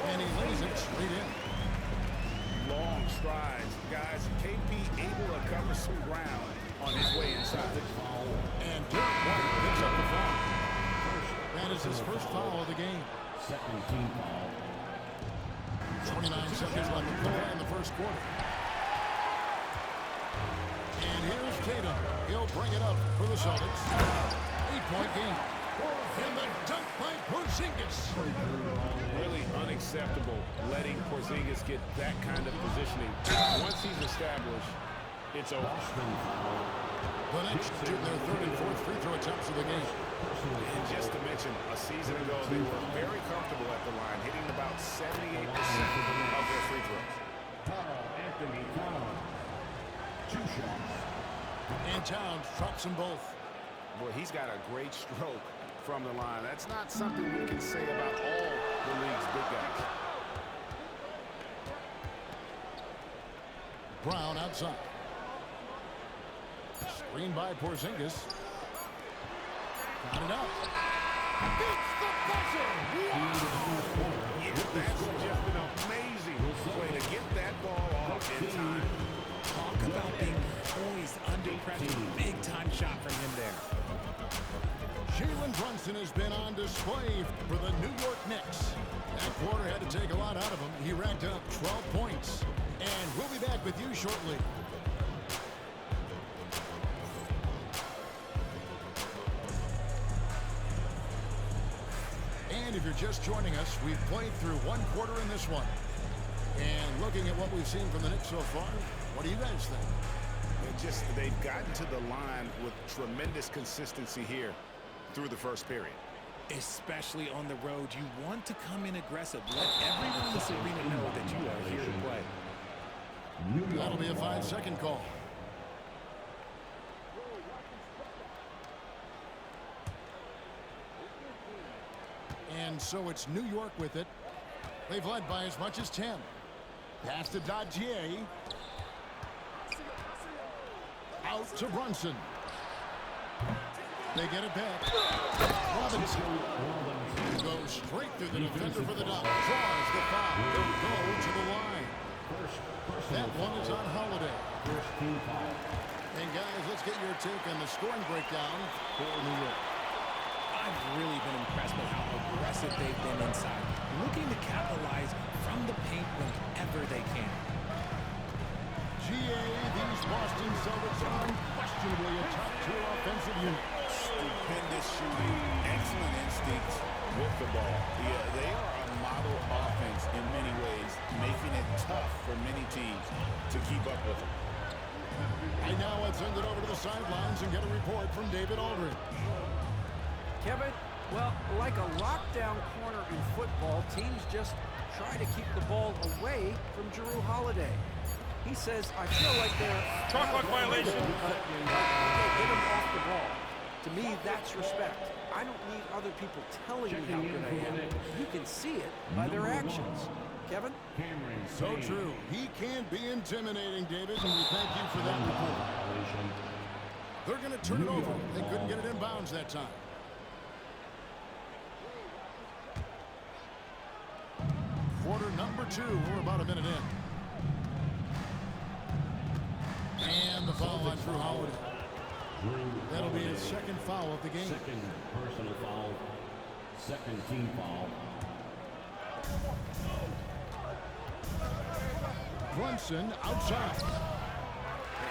And he lays it straight in. Long strides. Guys, KP able to cover some ground on his way inside. And Derek White picks up the foul. That is his first foul of the game. Second team foul. 29 seconds left to play in the first quarter. And here's Tatum. He'll bring it up for the Celtics. 8-point game. And the dunk by Porzingis. Really unacceptable letting Porzingis get that kind of positioning. Once he's established, it's over. The Knicks shoot their third and fourth free throw attempts of the game. And just to mention, a season ago, they were very comfortable at the line, hitting about 78% of their free throws. Anthony Towns. 2 shots. And Towns drops them both. Boy, he's got a great stroke from the line. That's not something we can say about all the league's big guys. Brown outside. Screen by Porzingis. Got it up. Beats the buzzer. Yeah, that's just an amazing way to get that ball off in time. Talk about being poised under pressure. Big time shot from him there. Jalen Brunson has been on display for the New York Knicks. That quarter had to take a lot out of him. He racked up 12 points. And we'll be back with you shortly. And if you're just joining us, we've played through one quarter in this one. And looking at what we've seen from the Knicks so far, what do you guys think? They've gotten to the line with tremendous consistency here through the first period. Especially on the road, you want to come in aggressive. Let everyone in this arena know that you are here to play. That'll be a 5-second call. And so it's New York with it. They've led by as much as 10. Pass to Dadier. Out to Brunson. They get it back. Robinson goes straight through the defender for the dunk. Draws the foul. They'll go to the line. That one is on Holiday. And guys, let's get your take on the scoring breakdown for New York. I've really been impressed with how aggressive they've been inside, looking to capitalize from the paint whenever they can. These Boston Celtics are unquestionably a top-tier offensive unit. Stupendous shooting, excellent instincts with the ball. Yeah, they are a model offense in many ways, making it tough for many teams to keep up with them. And now let's send it over to the sidelines and get a report from David Aldridge. Kevin, well, like a lockdown corner in football, teams just try to keep the ball away from Jrue Holiday. He says, I feel like they're... Chalk clock violation. Get him off the ball. To me, that's respect. I don't need other people telling me how good I am. You can see it by their actions. Kevin? So true. He can be intimidating, David, and we thank you for that report. They're going to turn it over. They couldn't get it in bounds that time. Quarter number 2. We're about a minute in. And the foul on Jrue Holiday. That'll be his second foul of the game. Second personal foul. Second team foul. Brunson outside.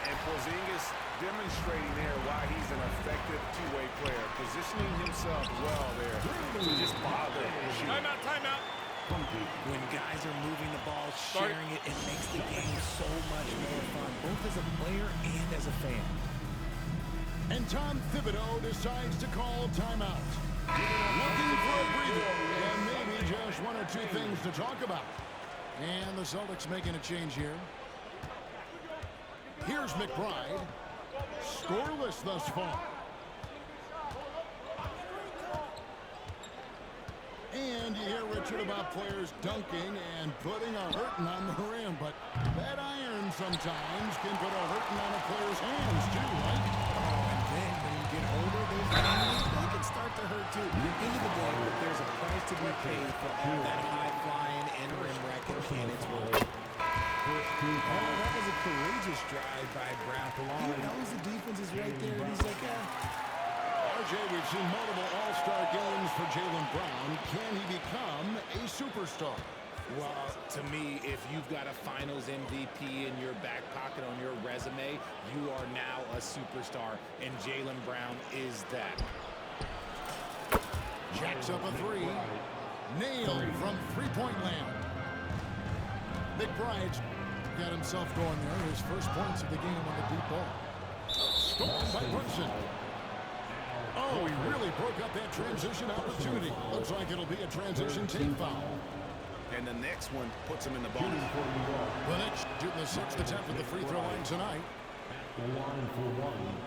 And Porzingis demonstrating there why he's an effective two-way player, positioning himself well there to just bother and shoot. Timeout, timeout. When guys are moving the ball, sharing it, it makes the game so much more fun, both as a player and as a fan. And Tom Thibodeau decides to call timeout. Looking for a breather, and maybe just one or two things to talk about. And the Celtics making a change here. Here's McBride. Scoreless thus far. And you hear, Richard, about players dunking and putting a hurting on the rim. But that iron sometimes can put a hurting on a player's hands, too, right? Oh, and then when you get older, those hands, they can start to hurt, too. At the end of the day, if there's a player deserves to be paid for all that high-flying and rim-wrecking cannons were. Oh, that was a courageous drive by Brown. He knows the defense is right there, and he's like, RJ, we've seen multiple all-star games for Jaylen Brown. Can he become a superstar? well, to me, if you've got a Finals MVP in your back pocket on your resume, you are now a superstar, and Jaylen Brown is that. Jacks up a three. Nailed from three-point land. McBride's got himself going there. His first points of the game on the deep ball. Stolen by Brunson. Oh, he really broke up that transition opportunity. Looks like it'll be a transition team foul. And the next one puts him in the bonus. The Knicks shooting the sixth attempt at the free throw line tonight. The line for one.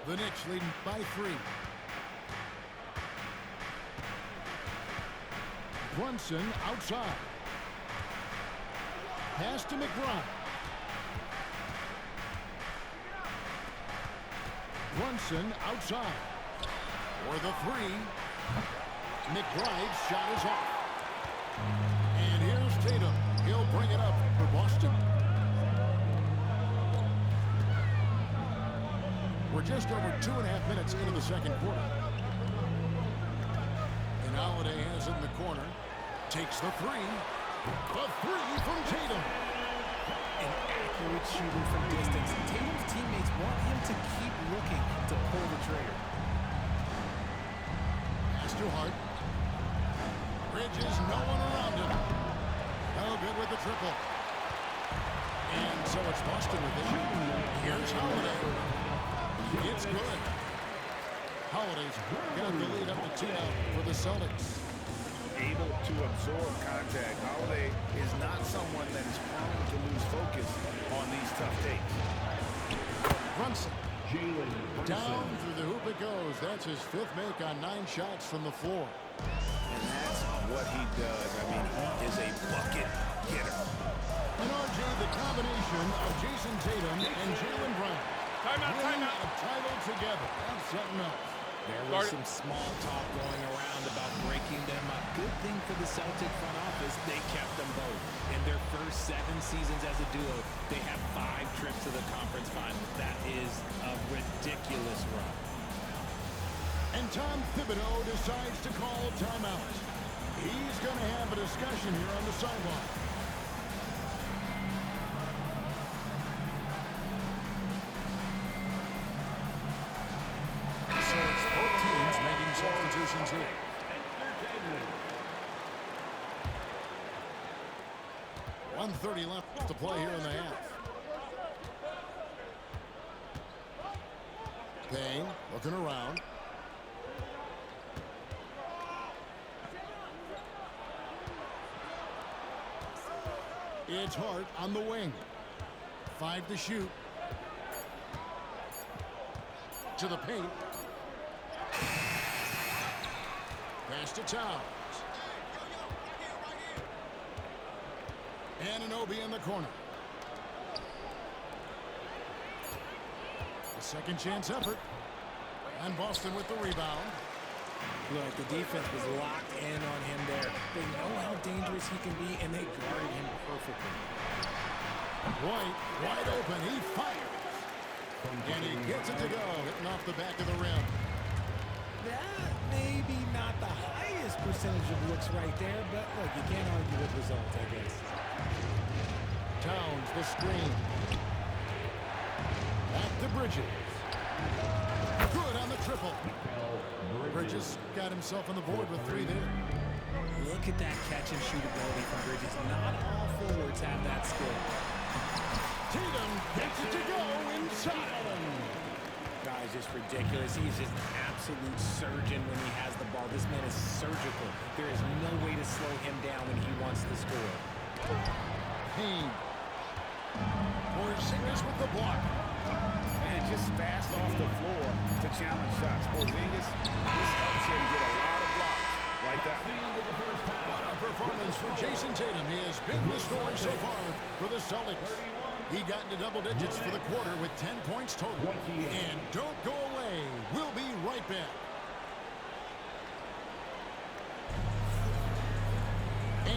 The Knicks leading by 3. Brunson outside. Pass to McBride. Brunson outside. For the 3. McBride's shot is off. And here's Tatum. He'll bring it up for Boston. We're just over 2.5 minutes into the second quarter. And Holiday has it in the corner. Takes the 3. The 3 from Tatum. An accurate shooter from distance. Tatum's teammates want him to keep looking to pull the trigger. Pass to Hart. Bridges, no one around him. No good with the triple. And so it's Boston with it. Here's Holiday. It's good. Holiday's got the lead up to 2 now for the Celtics. Able to absorb contact. Holiday is not someone that is prone to lose focus on these tough takes. Brunson. Jaylen Brunson. Down through the hoop it goes. That's his 5th make on 9 shots from the floor. And that's what he does. I mean, he is a bucket getter. And RJ, the combination of Jason Tatum and Jaylen Brown. Timeout. A title together. That's something else. There was some small talk going around about breaking them up. Good thing for the Celtic front office, they kept them both. In their first 7 seasons as a duo, they have 5 trips to the conference finals. That is a ridiculous run. And Tom Thibodeau decides to call timeout. He's going to have a discussion here on the sideline. So it's both teams making substitutions here. 1:30 left to play here in the half. Payne looking around. It's Hart on the wing. 5 to shoot. To the paint. Pass to Towns. Anunoby in the corner. A second chance effort. And Boston with the rebound. Look, the defense was locked in on him there. They know how dangerous he can be, and they guarded him perfectly. White, wide open. He fires. And he gets it to go, hitting off the back of the rim. That may be not the highest percentage of looks right there, but look, you can't argue with results, I guess. Towns, the screen. Back to Bridges. Good on the triple. Bridges got himself on the board with 3 there. Look at that catch and shoot ability from Bridges. Not all forwards have that skill. Tatum gets it to go inside. Guy's just ridiculous. He's just an absolute surgeon when he has the ball. This man is surgical. There is no way to slow him down when he wants to score. Payne. Porzingis with the block. And just fast off the floor to challenge shots. Porzingis, this helps him get a lot of blocks like that. What a performance from Jason Tatum. He has been the story so far for the Celtics. He got into double digits for the quarter with 10 points total. And don't go away. We'll be right back.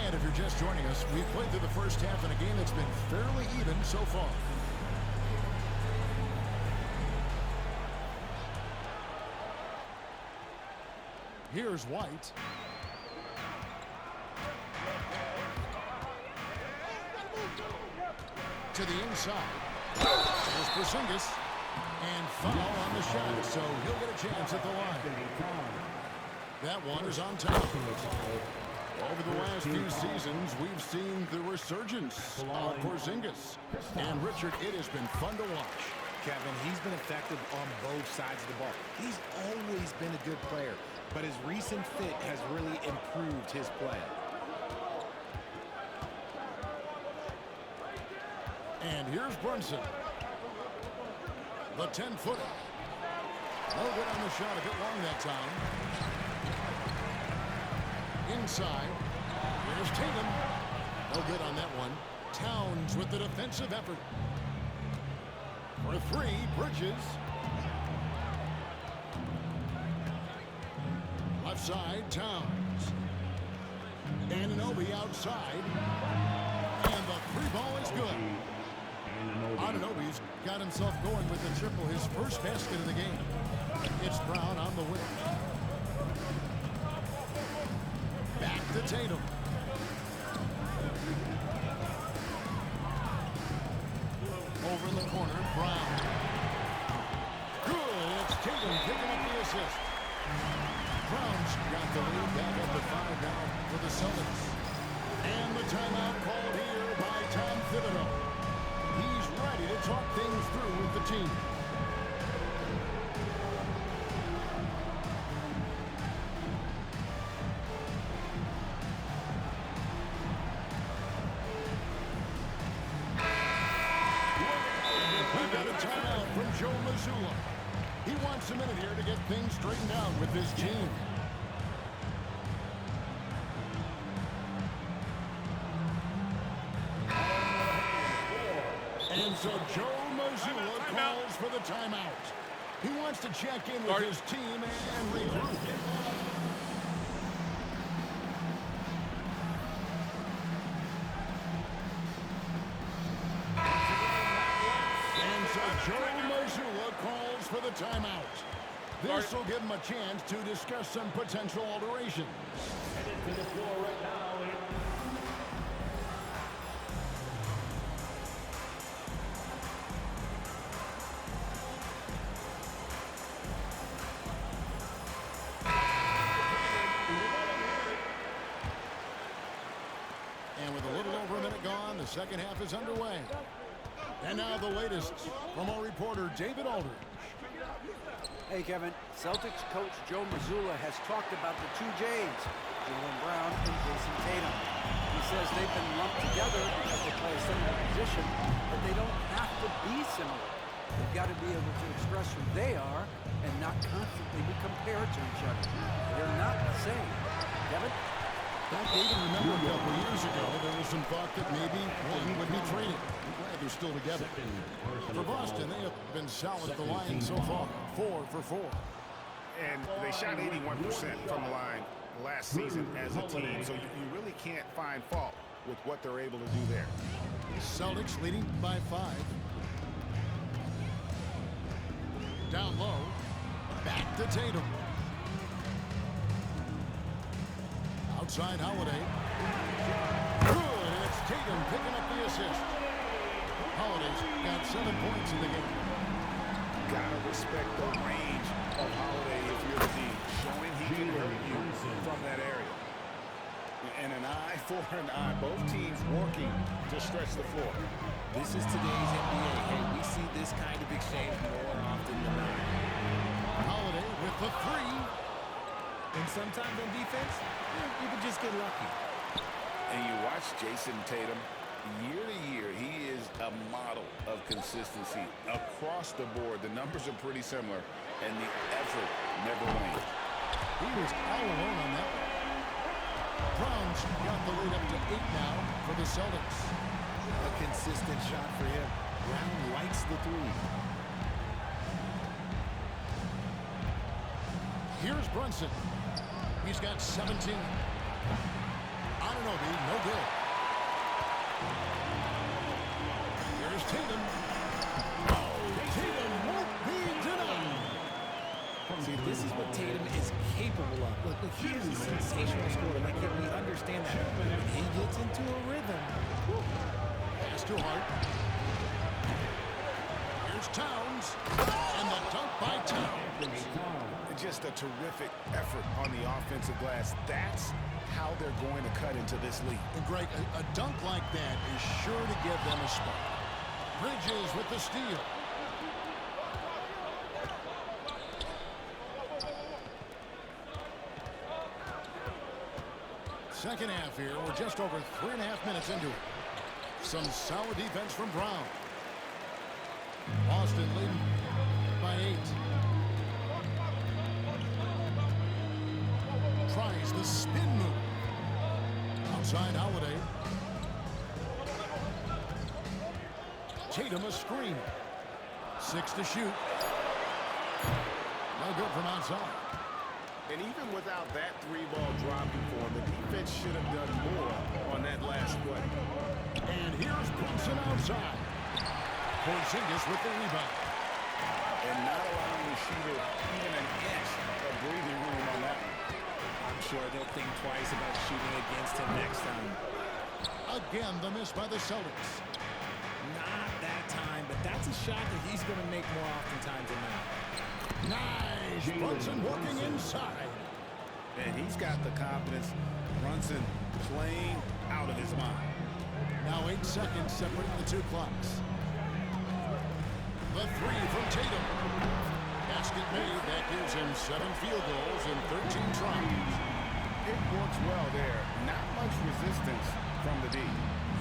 And if you're just joining us, we've played through the first half in a game that's been fairly even so far. Here's White. To the inside. There's Porzingis. And foul on the shot, so he'll get a chance at the line. That one is on top. Over the last few seasons, we've seen the resurgence of Porzingis. And, Richard, it has been fun to watch. Kevin, he's been effective on both sides of the ball. He's always been a good player, but his recent fit has really improved his play. And here's Brunson. The 10-footer. No good on the shot, a bit long that time. Inside. Here's Tatum. No good on that one. Towns with the defensive effort. For three, Bridges. Left side, Towns. Anunoby outside. And the three ball is good. Anunoby's got himself going with the triple, his first basket of the game. It's Brown on the wing. Back to Tatum. Over in the corner, Brown. Good, it's Tatum picking up the assist. Brown's got the lead back up to 5 now for the Celtics. And the timeout called here by Tom Thibodeau. He's ready to talk things through with the team. We've got a timeout from Joe Mazzulla. He wants a minute here to get things straightened out with his team. And so Joe Mazzulla calls for the timeout. He wants to check in with his team and regroup. And so Joe Mazzulla calls for the timeout. This will give him a chance to discuss some potential alterations. Headed to the floor right now. And with a little over a minute gone, the second half is underway. And now the latest from our reporter, David Aldridge. Hey, Kevin. Celtics coach Joe Mazzulla has talked about the two J's, Jaylen Brown and Jason Tatum. He says they've been lumped together because they play a similar position, but they don't have to be similar. They've got to be able to express who they are and not constantly be compared to each other. They're not the same. Kevin? Back even remember a couple years ago, there was some thought that maybe one would be traded. I'm glad they're still together. For Boston, they have been solid at the line so far. 4 for 4. And they shot 81% from the line last season as a team, so you really can't find fault with what they're able to do there. Celtics leading by 5. Down low. Back to Tatum. Outside Holiday. Good, and it's Tatum picking up the assist. Holiday's got 7 points in the game. Gotta respect the range of Holiday if you're the team, showing he can hurt you from that area. And an eye for an eye. Both teams working to stretch the floor. This is today's NBA, and we see this kind of exchange more often than not. Holiday with the 3. And sometimes on defense, you can just get lucky. And you watch Jason Tatum, year to year, he is a model of consistency across the board. The numbers are pretty similar, and the effort never wanes. He was all alone on that one. Brown's got the lead up to 8 now for the Celtics. A consistent shot for him. Brown likes the 3. Here's Brunson. He's got 17. Anunoby Anunoby, no good. Here's Tatum. Oh, Tatum won't be denied. See, this is what Tatum is capable of. Look, he is a sensational scorer. Like, we understand that. When he gets into a rhythm. Pass to Hart. Here's Towns. And the dunk by Towns. Just a terrific effort on the offensive glass. That's how they're going to cut into this league. And Greg, a dunk like that is sure to give them a spark. Bridges with the steal. Second half here. We're just over 3.5 minutes into it. Some solid defense from Brown. Boston leading by 8. Tries the spin move. Outside Holiday. Tatum a screen. 6 to shoot. No good from outside. And even without that 3-ball dropping for him, the defense should have done more on that last play. And here's Brunson outside. Porzingis with the rebound. And not allowing the shooter even an inch of breathing room on that one. I'm sure they'll think twice about shooting against him next time. Again, the miss by the Celtics. Not that time, but that's a shot that he's going to make more oftentimes than not. Nice. Brunson working inside. And he's got the confidence. Brunson playing out of his mind. Now 8 seconds separating the two clocks. The 3 from Tatum. Basket made. That gives him 7 field goals in 13 tries. It works well there. Not much resistance from the D.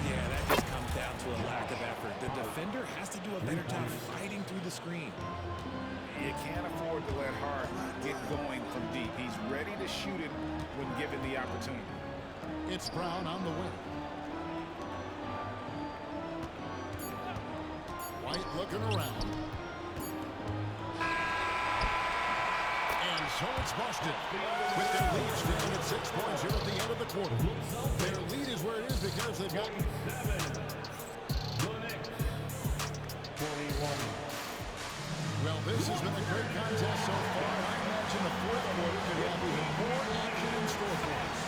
Yeah, that just comes down to a lack of effort. The defender has to do a better job fighting through the screen. You can't afford to let Hart get going from deep. He's ready to shoot it when given the opportunity. It's Brown on the wing. White looking around. And so it's Boston with their lead standing at 6 points here at the end of the quarter. Their lead is where it is because they've got 21. Well, this has been a great contest so far. I imagine the fourth quarter could have even more action in store for us.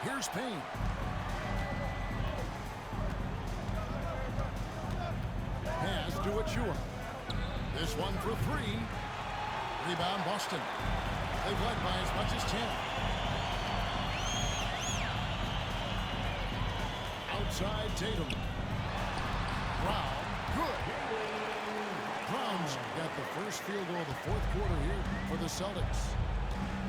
Here's Payne. Pass to Achua. This one for 3. Rebound Boston. They've led by as much as 10. Outside Tatum. Brown. Good. Brown's got the first field goal of the fourth quarter here for the Celtics.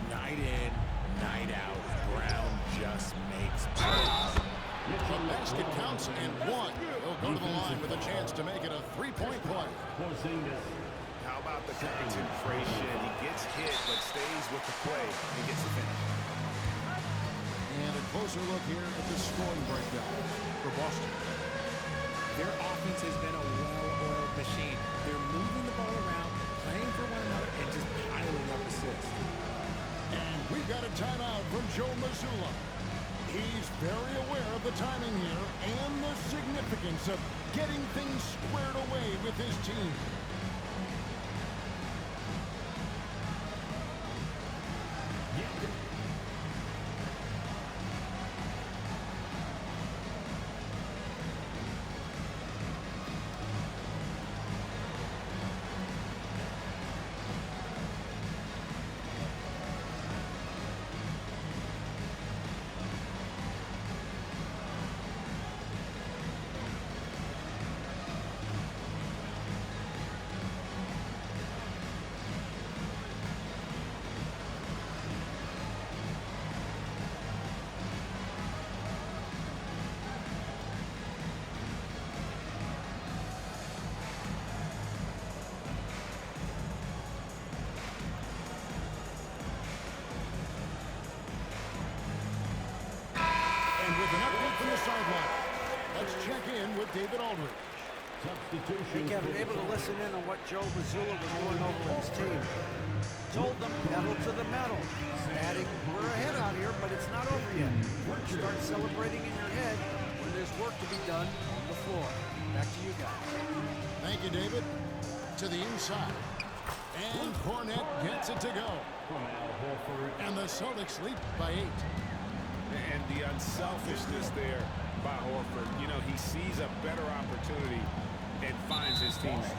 Night in, night out. Brown just makes plays. The basket counts and 1. He'll go to the line with a chance to make it a 3-point play. How about the concentration? He gets hit but stays with the play and gets the finish. And a closer look here at the scoring breakdown for Boston. Their offense has been a well-oiled machine. They're moving the ball around, playing for one another, and just piling up assists. And we've got a timeout from Joe Mazzulla. He's very aware of the timing here and the significance of getting things squared away with his team. With an update from the sideline, let's check in with David Aldridge. Substitution. Hey, Kevin, able to listen in on what Joe Mazzulla was doing over his team. Told them pedal to the metal. Adding, we're ahead out here, but it's not over yet. Start celebrating in your head when there's work to be done on the floor. Back to you guys. Thank you, David. To the inside. And Cornette gets it to go. And the Celtics lead by 8. And the unselfishness there by Horford. You know, he sees a better opportunity and finds his teammate.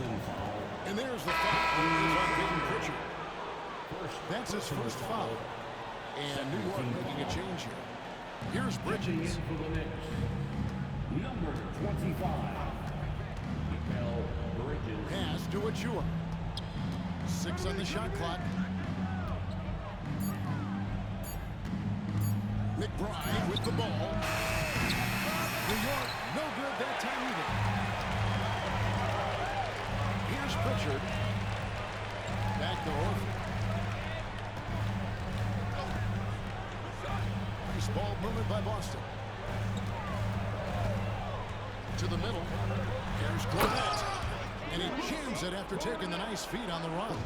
And there's the foul. He's on Peyton Pritchard. That's his first foul. And New York making a change here. Here's Bridges. For the Knicks, number 25, Mikal Bridges. Pass to Achua. 6 on the shot clock. McBride with the ball. New York, no good that time either. Here's Pritchard. Back to Horford. Nice ball movement by Boston. To the middle. Here's Cornette. And he jams it after taking the nice feed on the run.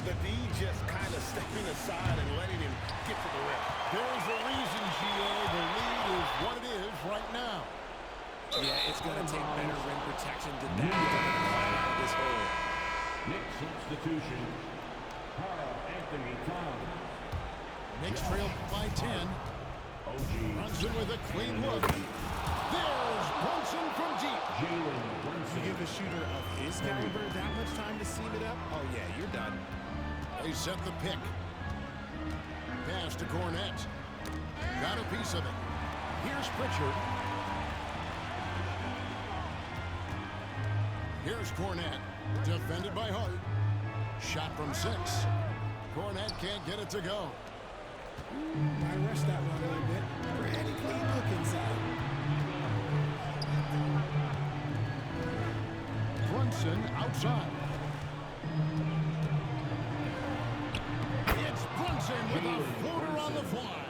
The D just kind of stepping aside and letting him get to the rim. There's a reason, Gio. The lead is what it is right now. Yeah, it's going to take better rim protection than that to climb out of this hole. Knicks substitution, Karl Anthony Towns. Knicks trail by 10. Brunson with a clean look. There's Brunson from deep. You give a shooter of his caliber that much time to seam it up? Oh, yeah, you're done. They set the pick. Pass to Cornette. Got a piece of it. Here's Pritchard. Here's Cornette. Defended by Hart. Shot from 6. Cornette can't get it to go. I rushed that one a little bit. Pretty clean look inside. Brunson outside. It's Brunson with a floater on the fly.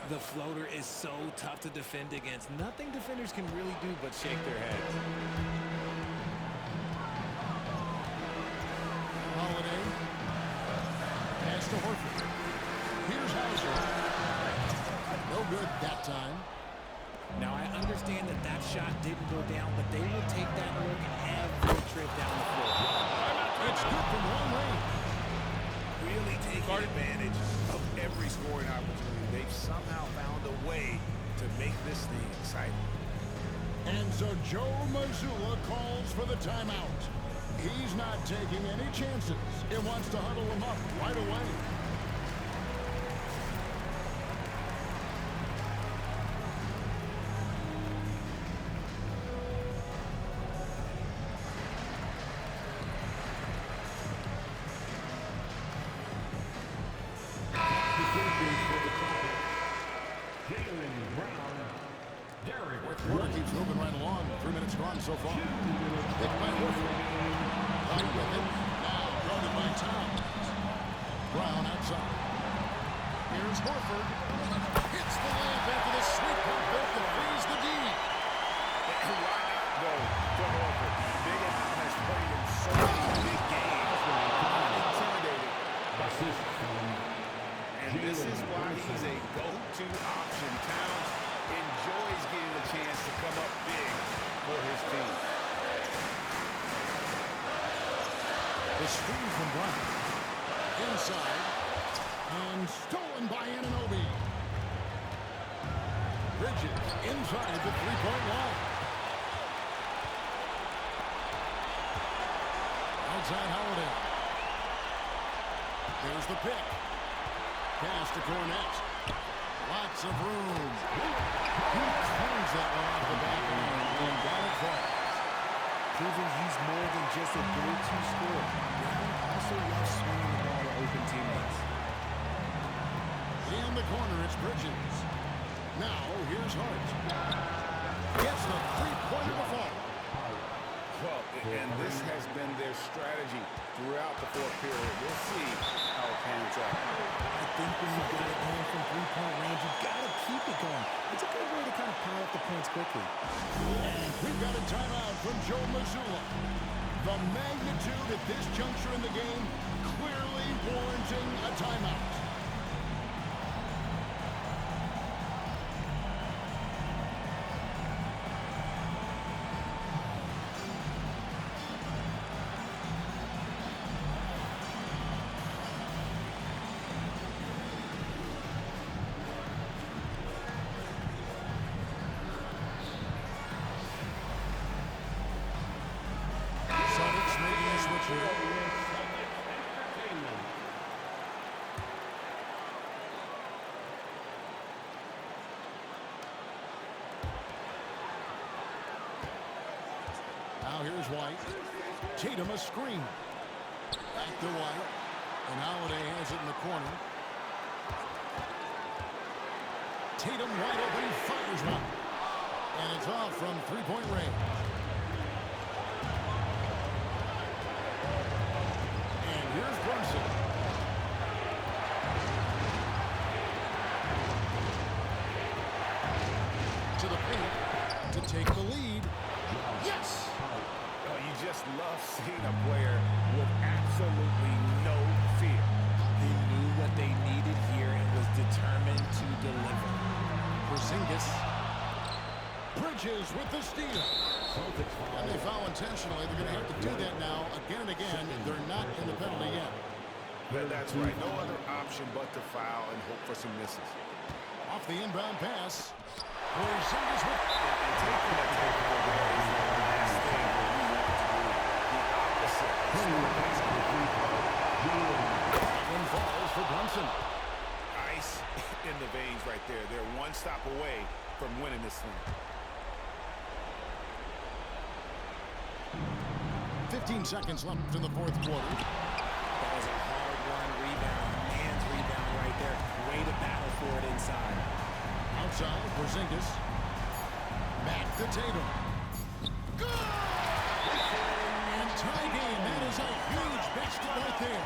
The floater is so tough to defend against. Nothing defenders can really do but shake their heads. Holiday. Pass to Horford. Here's Hauser. No good that time. Now, I understand that that shot didn't go down, but they will take that look every trip down the floor. It's good from long range. Really taking advantage of every scoring opportunity. They've somehow found a way to make this thing exciting. And so Joe Mazzulla calls for the timeout. He's not taking any chances. He wants to huddle them up right away. Warner keeps moving right along. 3 minutes gone so far. Picked by Horford. Right with it. Now guarded by Towns. Brown outside. Here's Horford. Hits the layup after the sweep pump fake that frees the D. And why not go to Horford? Big Al has played in so many big games. Not intimidated by and this is why he's a go-to option. Towns enjoys getting the chance to come up big for his team. The screen from Brown. Inside. And stolen by Anunoby. Bridges inside the three-point line. Outside Holiday. There's the pick. Pass to Cornette. Lots of room. He cleans that one off the back and got it for us. Proving he's more than just a go-to scorer. Brown also loves swinging the ball to open teammates. In the corner, it's Bridges. Now, here's Hart. Gets the three-pointer to fall. Well, and this has been their strategy throughout the fourth period. We'll see how it pans out. I think when you've got it going from three-point range, you've got to keep it going. It's a good way to kind of pile up the points quickly. And we've got a timeout from Joe Mazzulla. The magnitude at this juncture in the game clearly warranting a timeout. Celtics making a switch here. Now here's White. Tatum a screen. Back to White. And Holiday has it in the corner. Tatum wide open, fires one. And it's off from three-point range. And here's Brunson. To the paint to take the lead. Yes! Oh, you just love seeing a player with absolutely no fear. They knew what they needed here and was determined to deliver. Porzingis. Bridges with the steal. And they foul intentionally. They're going to have to do that now again and again. They're not in the penalty yet. That's right. No other option but to foul and hope for some misses. Off the inbound pass. Porzingis with... And taking a takeover there is the last thing that you want to do. The opposite. One falls for Brunson. Ice in the veins right there. They're one stop away from winning this thing. 15 seconds left in the fourth quarter. That was a hard-won rebound, man's rebound right there. Way to battle for it inside. Outside, Porzingis. Back to Tatum. Good! And tie game. That is a huge basket right there.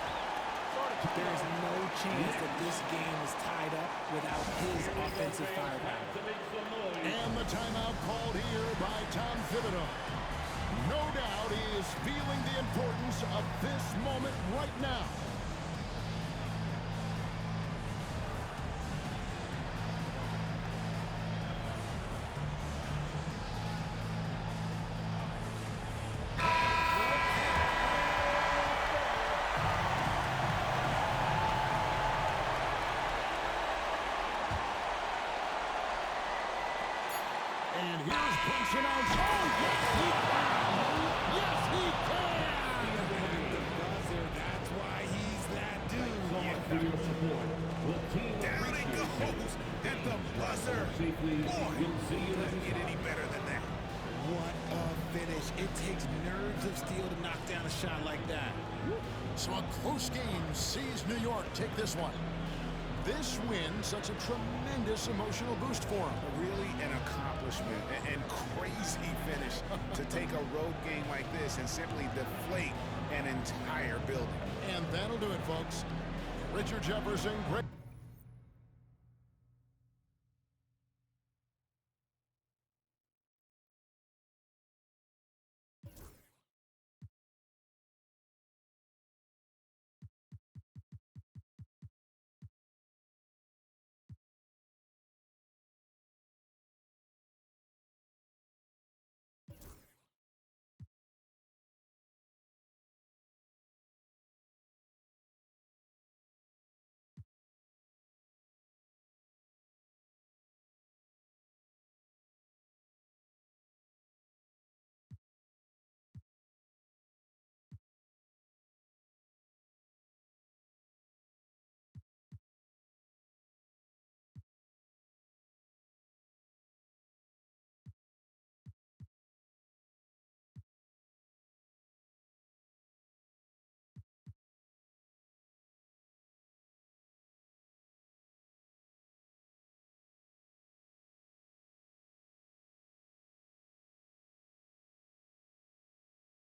There is no chance that this game is tied up without his offensive firepower. And the timeout called here by Tom Thibodeau. No doubt he is feeling the importance of this moment right now. And here's Brunson outside. Oh, yes, he can! That's why he's that dude. Down it goes at the buzzer. Boy, doesn't get any better than that. What a finish. It takes nerves of steel to knock down a shot like that. So a close game sees New York take this one. This win, such a tremendous emotional boost for him. Really an accomplishment and crazy finish to take a road game like this and simply deflate an entire building. And that'll do it, folks. Richard Jefferson, great.